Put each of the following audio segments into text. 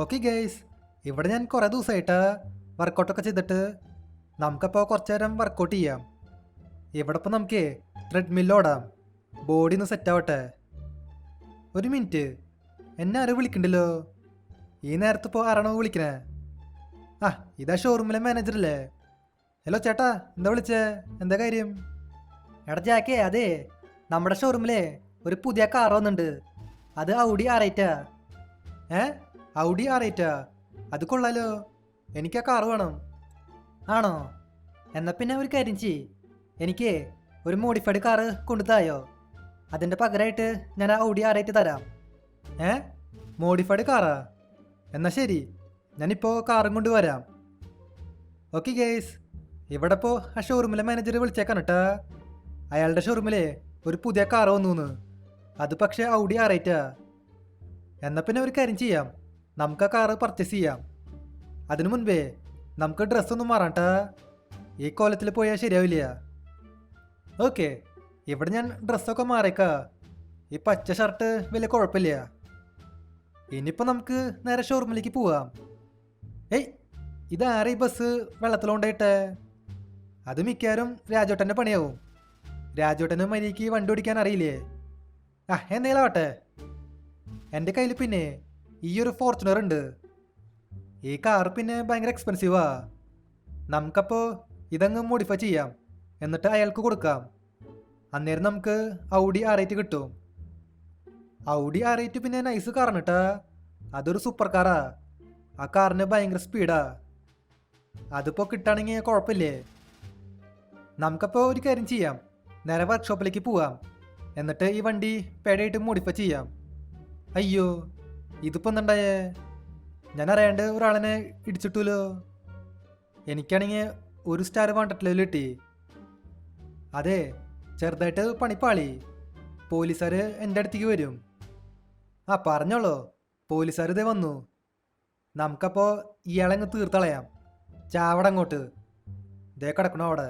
Okay guys, ഇവിടെ ഞാൻ കുറേ ദിവസമായിട്ട് വർക്കൗട്ടൊക്കെ ചെയ്തിട്ട് നമുക്കപ്പോൾ കുറച്ച് നേരം വർക്കൗട്ട് ചെയ്യാം. ഇവിടെ ഇപ്പോൾ നമുക്ക് ട്രെഡ്മില്ല് ഓടാം, ബോഡി ഒന്ന് സെറ്റ് ആവട്ടെ. ഒരു മിനിറ്റ്, എന്നെ ആരും വിളിക്കണ്ടല്ലോ. ഈ നേരത്ത് ഇപ്പോൾ ആരാണോ വിളിക്കണേ? ആ, ഇതാ ഷോറൂമിലെ മാനേജറല്ലേ? ഹലോ ചേട്ടാ, എന്താ വിളിച്ചേ? എന്താ കാര്യം? എടാ ജാക്കേ, അതെ, നമ്മുടെ ഷോറൂമിലെ ഒരു പുതിയ കാർ വന്നിട്ടുണ്ട്. അത് ഔഡി R8. Audi R8? അത് കൊള്ളാലോ, എനിക്ക് ആ കാറ് വേണം. ആണോ? എന്നാൽ പിന്നെ ഒരു കാര്യം ചെയ്യ്, എനിക്ക് ഒരു മോഡിഫൈഡ് കാറ് കൊണ്ടുതായോ. അതിൻ്റെ പകരമായിട്ട് ഞാൻ ആ ഔഡി R8 തരാം. മോഡിഫൈഡ് കാറാ? എന്നാൽ ശരി, ഞാനിപ്പോൾ കാറും കൊണ്ട് വരാം. ഓക്കെ ഗേസ്, ഇവിടെ ഇപ്പോൾ ആ ഷോറൂമിലെ മാനേജർ വിളിച്ചേക്കാണ് കേട്ടാ. അയാളുടെ ഷോറൂമിലെ ഒരു പുതിയ കാറ് വന്നു. അത് പക്ഷേ ഔഡി R8. എന്നാൽ പിന്നെ ഒരു കാര്യം ചെയ്യാം, നമുക്ക് ആ കാറ് പർച്ചേസ് ചെയ്യാം. അതിനു മുൻപേ നമുക്ക് ഡ്രസ്സൊന്നും മാറാട്ടാ, ഈ കോലത്തിൽ പോയാൽ ശരിയാവില്ല. ഓക്കെ, ഇവിടെ ഞാൻ ഡ്രസ്സൊക്കെ മാറിയേക്കാ. ഈ പച്ച ഷർട്ട് വലിയ കുഴപ്പമില്ല. ഇനിയിപ്പോൾ നമുക്ക് നേരെ ഷോറൂമിലേക്ക് പോവാം. ഏയ്, ഇതാരെ ഈ ബസ് വെള്ളത്തിലുണ്ടായിട്ടെ? അത് മിക്കവാറും രാജോട്ടൻ്റെ പണിയാവും. രാജോട്ടന് മരിക്ക് വണ്ടി ഓടിക്കാൻ അറിയില്ലേ? എന്തെങ്കിലും ആവട്ടെ. എൻ്റെ കയ്യിൽ പിന്നെ ഈ ഒരു ഫോർച്യൂണർ ഉണ്ട്. ഈ കാർ പിന്നെ ഭയങ്കര എക്സ്പെൻസീവാ. നമുക്കപ്പോൾ ഇതങ്ങ് മോഡിഫൈ ചെയ്യാം, എന്നിട്ട് അയാൾക്ക് കൊടുക്കാം. അന്നേരം നമുക്ക് ഔഡി R8 കിട്ടും. ഔഡി R8 പിന്നെ നൈസ് കാറാണ് കേട്ടാ. അതൊരു സൂപ്പർ കാറാ. ആ കാറിന് ഭയങ്കര സ്പീഡാ. അതിപ്പോൾ കിട്ടുകയാണെങ്കിൽ കുഴപ്പമില്ലേ? നമുക്കപ്പോൾ ഒരു കാര്യം ചെയ്യാം, നേരെ വർക്ക്ഷോപ്പിലേക്ക് പോവാം. എന്നിട്ട് ഈ വണ്ടി പേടായിട്ട് മോഡിഫൈ ചെയ്യാം. അയ്യോ, ഇതിപ്പോൾ എന്തുണ്ടായേ? ഞാൻ അറിയാണ്ട് ഒരാളിനെ ഇടിച്ചിട്ടല്ലോ. എനിക്കാണെങ്കിൽ ഒരു സ്റ്റാർ വാണ്ടട്ടില്ല കിട്ടി. അതെ, ചെറുതായിട്ട് പണിപ്പാളി. പോലീസുകാർ എൻ്റെ അടുത്തേക്ക് വരും. പറഞ്ഞോളൂ, പോലീസുകാർ ഇതേ വന്നു. നമുക്കപ്പോൾ ഇയാളെ അങ്ങ് തീർത്തളയാം. ചാവടങ്ങോട്ട് ഇതേ കിടക്കണോ അവിടെ.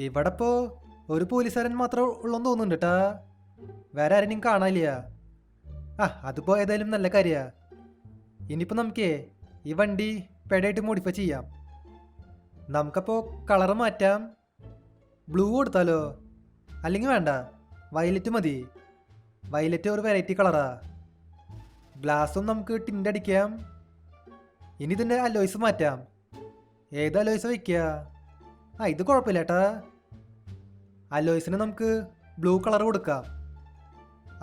ഇവിടെ ഇപ്പോൾ ഒരു പോലീസുകാരൻ മാത്രമേ ഉള്ളൂന്ന് തോന്നുന്നുണ്ട് കേട്ടാ. വേറെ ആരെയും കാണാനില്ല. അതിപ്പോൾ ഏതായാലും നല്ല കാര്യമാണ്. ഇനിയിപ്പോൾ നമുക്ക് ഈ വണ്ടി പെടായിട്ട് മോഡിഫൈ ചെയ്യാം. നമുക്കപ്പോൾ കളറ് മാറ്റാം. ബ്ലൂ കൊടുത്താലോ? അല്ലെങ്കിൽ വേണ്ട, വയലറ്റ് മതി. വയലറ്റ് ഒരു വെറൈറ്റി കളറാ. ഗ്ലാസും നമുക്ക് ടിൻ്റ് അടിക്കാം. ഇനി ഇതിൻ്റെ അലോയ്സ് മാറ്റാം. ഏത് അലോയ്സ് വയ്ക്കുക? ഇത് കുഴപ്പമില്ല ഏട്ടാ. അലോയ്സിന് നമുക്ക് ബ്ലൂ കളർ കൊടുക്കാം.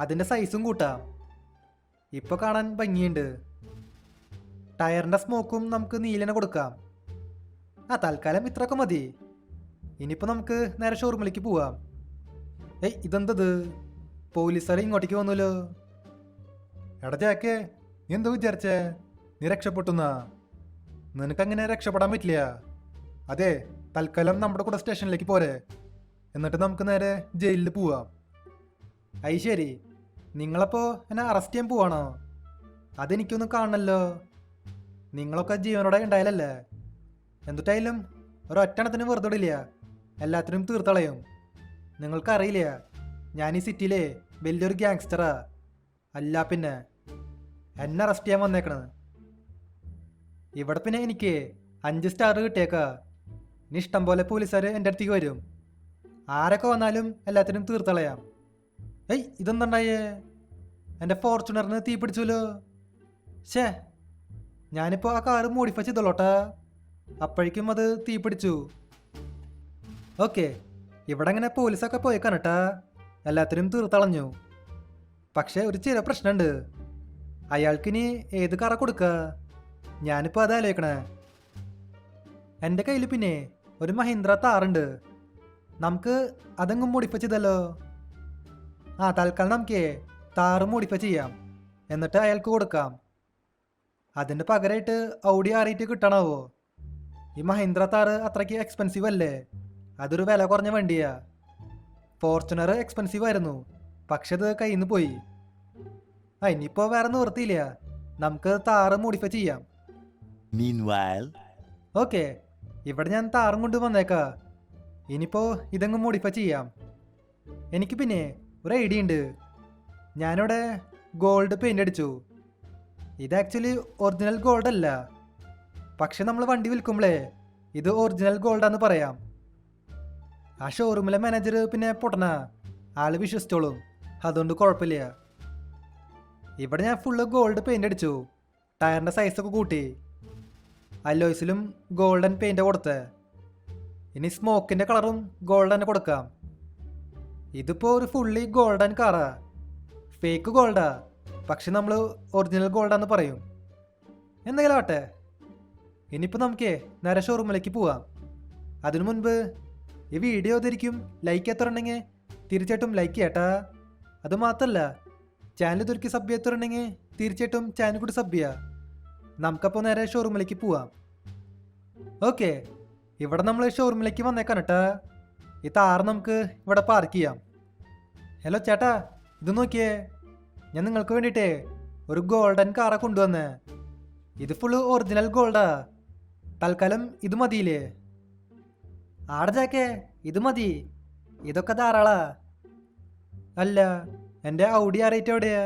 അതിൻ്റെ സൈസും കൂട്ടാം. ഇപ്പോൾ കാണാൻ ഭംഗിയുണ്ട്. ടയറിൻ്റെ സ്മോക്കും നമുക്ക് നീലനെ കൊടുക്കാം. തൽക്കാലം ഇത്രയൊക്കെ മതി. ഇനിയിപ്പോൾ നമുക്ക് നേരെ ഷോറൂമിലേക്ക് പോവാം. ഇതെന്തത്? പോലീസുകാർ ഇങ്ങോട്ടേക്ക് വന്നല്ലോ. എടാ ജാക്കേ, നീ എന്താ വിചാരിച്ചേ? നീ രക്ഷപ്പെട്ടുന്നാ? നിനക്കങ്ങനെ രക്ഷപ്പെടാൻ പറ്റില്ല. അതെ, തൽക്കാലം നമ്മുടെ കൂടെ സ്റ്റേഷനിലേക്ക് പോരെ, എന്നിട്ട് നമുക്ക് നേരെ ജയിലിൽ പോവാം. ശരി, നിങ്ങളപ്പോൾ എന്നെ അറസ്റ്റ് ചെയ്യാൻ പോവാണോ? അതെനിക്കൊന്നും കാണണല്ലോ. നിങ്ങളൊക്കെ ജീവനോടെ ഉണ്ടായാലല്ലേ. എന്നിട്ടായാലും ഒരൊറ്റണത്തിന് വെറുതെ ഇല്ല, എല്ലാത്തിനും തീർത്തളയും. നിങ്ങൾക്കറിയില്ല, ഞാൻ ഈ സിറ്റിയിലെ വലിയൊരു ഗ്യാങ്സ്റ്ററാ. അല്ല പിന്നെ എന്നെ അറസ്റ്റ് ചെയ്യാൻ വന്നേക്കണത്. ഇവിടെ പിന്നെ എനിക്ക് 5 സ്റ്റാർ കിട്ടിയേക്കാ. ഇനി ഇഷ്ടം പോലെ പോലീസുകാർ എൻ്റെ അടുത്തേക്ക് വരും. ആരൊക്കെ വന്നാലും എല്ലാത്തിനും തീർത്തളയാം. ഇതെന്തുണ്ടായേ? എൻ്റെ ഫോർച്യൂണറിന് തീ പിടിച്ചല്ലോ. ഞാനിപ്പോൾ ആ കാറ് മോഡിഫൈ ചെയ്തോളോട്ടാ. അപ്പോഴേക്കും അത് തീ പിടിച്ചു. ഓക്കെ, ഇവിടെ അങ്ങനെ പോലീസൊക്കെ പോയേക്കാണ് കേട്ടാ. എല്ലാത്തിനും തീർത്തളഞ്ഞു. പക്ഷേ ഒരു ചെറിയ പ്രശ്നമുണ്ട്. അയാൾക്കിനി ഏത് കാറാ കൊടുക്കുക? ഞാനിപ്പോൾ അത് ആലോചിക്കണേ. എൻ്റെ കയ്യിൽ പിന്നെ ഒരു മഹീന്ദ്ര താറുണ്ട്. നമുക്ക് അതങ്ങ് മോഡിഫൈ ചെയ്തല്ലോ. തൽക്കാലം നമുക്ക് താറ് മോഡിഫൈ ചെയ്യാം, എന്നിട്ട് അയാൾക്ക് കൊടുക്കാം. അതിൻ്റെ പകരമായിട്ട് ഔഡി R8 കിട്ടണമോ? ഈ മഹീന്ദ്ര താറ് അത്രയ്ക്ക് എക്സ്പെൻസീവ് അല്ലേ? അതൊരു വില കുറഞ്ഞ വണ്ടിയാ. ഫോർച്യൂണർ എക്സ്പെൻസീവ് ആയിരുന്നു, പക്ഷെ അത് കയ്യിൽ നിന്ന് പോയി. ഇനിയിപ്പോൾ വേറെ നിവൃത്തിയില്ല, നമുക്ക് താറ് മോഡിഫൈ ചെയ്യാം. ഓക്കെ, ഇവിടെ ഞാൻ താറും കൊണ്ട് വന്നേക്കാ. ഇനിയിപ്പോൾ ഇതങ്ങ് മോഡിഫൈ ചെയ്യാം. എനിക്ക് പിന്നെ ഒരു ഐഡിയ ഉണ്ട്. ഞാനിവിടെ ഗോൾഡ് പെയിൻ്റ് അടിച്ചു. ഇത് ആക്ച്വലി ഒറിജിനൽ ഗോൾഡ് അല്ല, പക്ഷെ നമ്മൾ വണ്ടി വിൽക്കുമ്പോഴേ ഇത് ഒറിജിനൽ ഗോൾഡാന്ന് പറയാം. ആ ഷോറൂമിലെ മാനേജർ പിന്നെ പൊട്ടന, ആള് വിശ്വസിച്ചോളും, അതുകൊണ്ട് കുഴപ്പമില്ല. ഇവിടെ ഞാൻ ഫുള്ള് ഗോൾഡ് പെയിൻ്റ് അടിച്ചു, ടയറിൻ്റെ സൈസൊക്കെ കൂട്ടി, അലോയ്സിലും ഗോൾഡൻ പെയിൻ്റ് കൊടുത്ത്. ഇനി സ്മോക്കിൻ്റെ കളറും ഗോൾഡ് തന്നെ കൊടുക്കാം. ഇതിപ്പോൾ ഒരു ഫുള്ളി ഗോൾഡൻ കാറാ, ഫേക്ക് ഗോൾഡാ, പക്ഷെ നമ്മൾ ഒറിജിനൽ ഗോൾഡാന്ന് പറയും. എന്തെങ്കിലും ആട്ടെ, ഇനിയിപ്പോൾ നമുക്ക് നേരെ ഷോറൂമിലേക്ക് പോവാം. അതിനു മുൻപ് ഈ വീഡിയോ ഇതായിരിക്കും ലൈക്ക് എത്തുന്നുണ്ടെങ്കിൽ തീർച്ചയായിട്ടും ലൈക്ക് ചെയ്യട്ടാ. അതുമാത്രമല്ല, ചാനൽ ഇതൊരിക്കൽ സബ് ചെയ്തിട്ടുണ്ടെങ്കിൽ തീർച്ചയായിട്ടും ചാനൽ കൂടി സബ് ചെയ്യുക. നമുക്കപ്പോൾ നേരെ ഷോറൂമിലേക്ക് പോവാം. ഓക്കെ, ഇവിടെ നമ്മൾ ഷോറൂമിലേക്ക് വന്നേക്കാൻ കേട്ടാ. ഈ താറ് നമുക്ക് ഇവിടെ പാർക്ക് ചെയ്യാം. ഹലോ ചേട്ടാ, ഇത് നോക്കിയേ, ഞാൻ നിങ്ങൾക്ക് വേണ്ടിയിട്ടേ ഒരു ഗോൾഡൻ കാറാ കൊണ്ടുവന്നേ. ഇത് ഫുള്ള് ഒറിജിനൽ ഗോൾഡാ. തൽക്കാലം ഇത് മതിയില്ലേ? ആടെ ജാക്കേ, ഇത് മതി, ഇതൊക്കെ ധാരാളാ. അല്ല, എൻ്റെ ഔഡി ആ റേറ്റ് എവിടെയാ?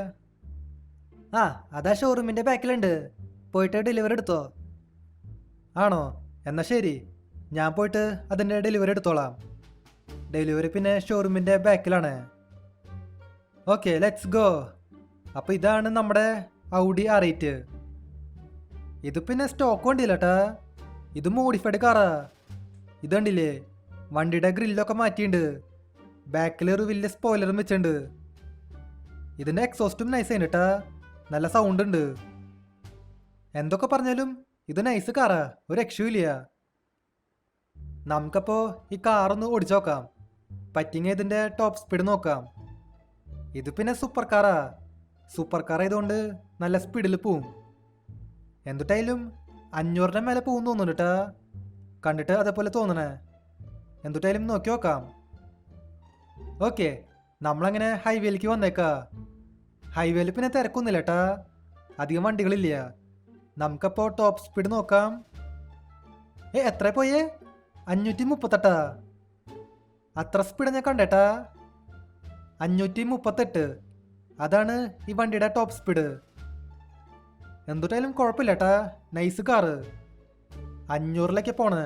ആ, അതാ ഷോറൂമിൻ്റെ ബാക്കിലുണ്ട്, പോയിട്ട് ഡെലിവറി എടുത്തോ. ആണോ? എന്നാൽ ശരി, ഞാൻ പോയിട്ട് അതിൻ്റെ ഡെലിവറി എടുത്തോളാം. ഡെലിവറി പിന്നെ ഷോറൂമിൻ്റെ ബാക്കിലാണ്. Okay, let's go. അപ്പോൾ ഇതാണ് നമ്മുടെ ഔഡി ആ റേറ്റ്. ഇത് പിന്നെ സ്റ്റോക്ക് വണ്ടിയില്ല കേട്ടാ, ഇത് മോഡിഫൈഡ് കാറാ. ഇത് കണ്ടില്ലേ, വണ്ടിയുടെ ഗ്രില്ലൊക്കെ മാറ്റിയിട്ടുണ്ട്, ബാക്കിൽ ഒരു വലിയ സ്പോയിലറും വെച്ചിട്ടുണ്ട്. ഇതിൻ്റെ എക്സോസ്റ്റും നൈസ് ആണ് കേട്ടാ, നല്ല സൗണ്ട് ഉണ്ട്. എന്തൊക്കെ പറഞ്ഞാലും ഇത് നൈസ് കാറാ, ഒരു രക്ഷയില്ല. നമുക്കപ്പോൾ ഈ കാറൊന്ന് ഓടിച്ചു നോക്കാം, പറ്റിങ്ങ ഇതിൻ്റെ ടോപ്പ് സ്പീഡ് നോക്കാം. ഇത് പിന്നെ സൂപ്പർ കാറാ, സൂപ്പർ കാർ ആയതുകൊണ്ട് നല്ല സ്പീഡിൽ പോവും. എന്തുട്ടായാലും 500ന്റെ മേലെ പോകും തോന്നുന്നു കേട്ടാ, കണ്ടിട്ട് അതേപോലെ തോന്നണേ. എന്തുട്ടായാലും നോക്കി നോക്കാം. ഓക്കെ, നമ്മളങ്ങനെ ഹൈവേയിലേക്ക് വന്നേക്കാ. ഹൈവേയിൽ പിന്നെ തിരക്കൊന്നുമില്ല കേട്ടാ, അധികം വണ്ടികളില്ല. നമുക്കപ്പോൾ ടോപ്പ് സ്പീഡ് നോക്കാം. എത്ര പോയേ? 538. അത്ര സ്പീഡ് ഞാൻ കണ്ടേട്ടാ, 538. അതാണ് ഈ വണ്ടിയുടെ ടോപ്പ് സ്പീഡ്. എന്തുട്ടായാലും കുഴപ്പമില്ല കേട്ടാ, നൈസ് കാറ്. 500ലേക്ക് പോണ്.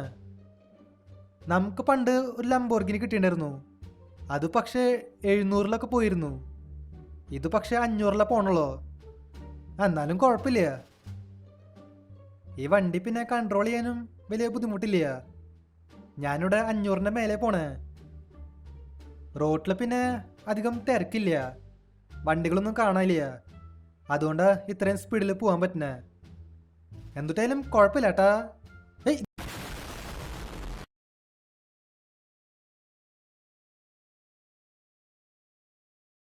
നമുക്ക് പണ്ട് ഒരു ലംബോർഗിനി കിട്ടിയിട്ടുണ്ടായിരുന്നു, അത് പക്ഷേ 700 പോയിരുന്നു. ഇത് പക്ഷേ 500 പോണുള്ളൂ. എന്നാലും കുഴപ്പമില്ല. ഈ വണ്ടി പിന്നെ കൺട്രോൾ ചെയ്യാനും വലിയ ബുദ്ധിമുട്ടില്ല. ഞാനിവിടെ 500ന്റെ മേലെ പോണേ. റോട്ടിൽ പിന്നെ അധികം തിരക്കില്ല, വണ്ടികളൊന്നും കാണാനില്ല, അതുകൊണ്ട് ഇത്രയും സ്പീഡിൽ പോകാൻ പറ്റുന്നേ. എന്തുട്ടായാലും കുഴപ്പമില്ല കേട്ടാ.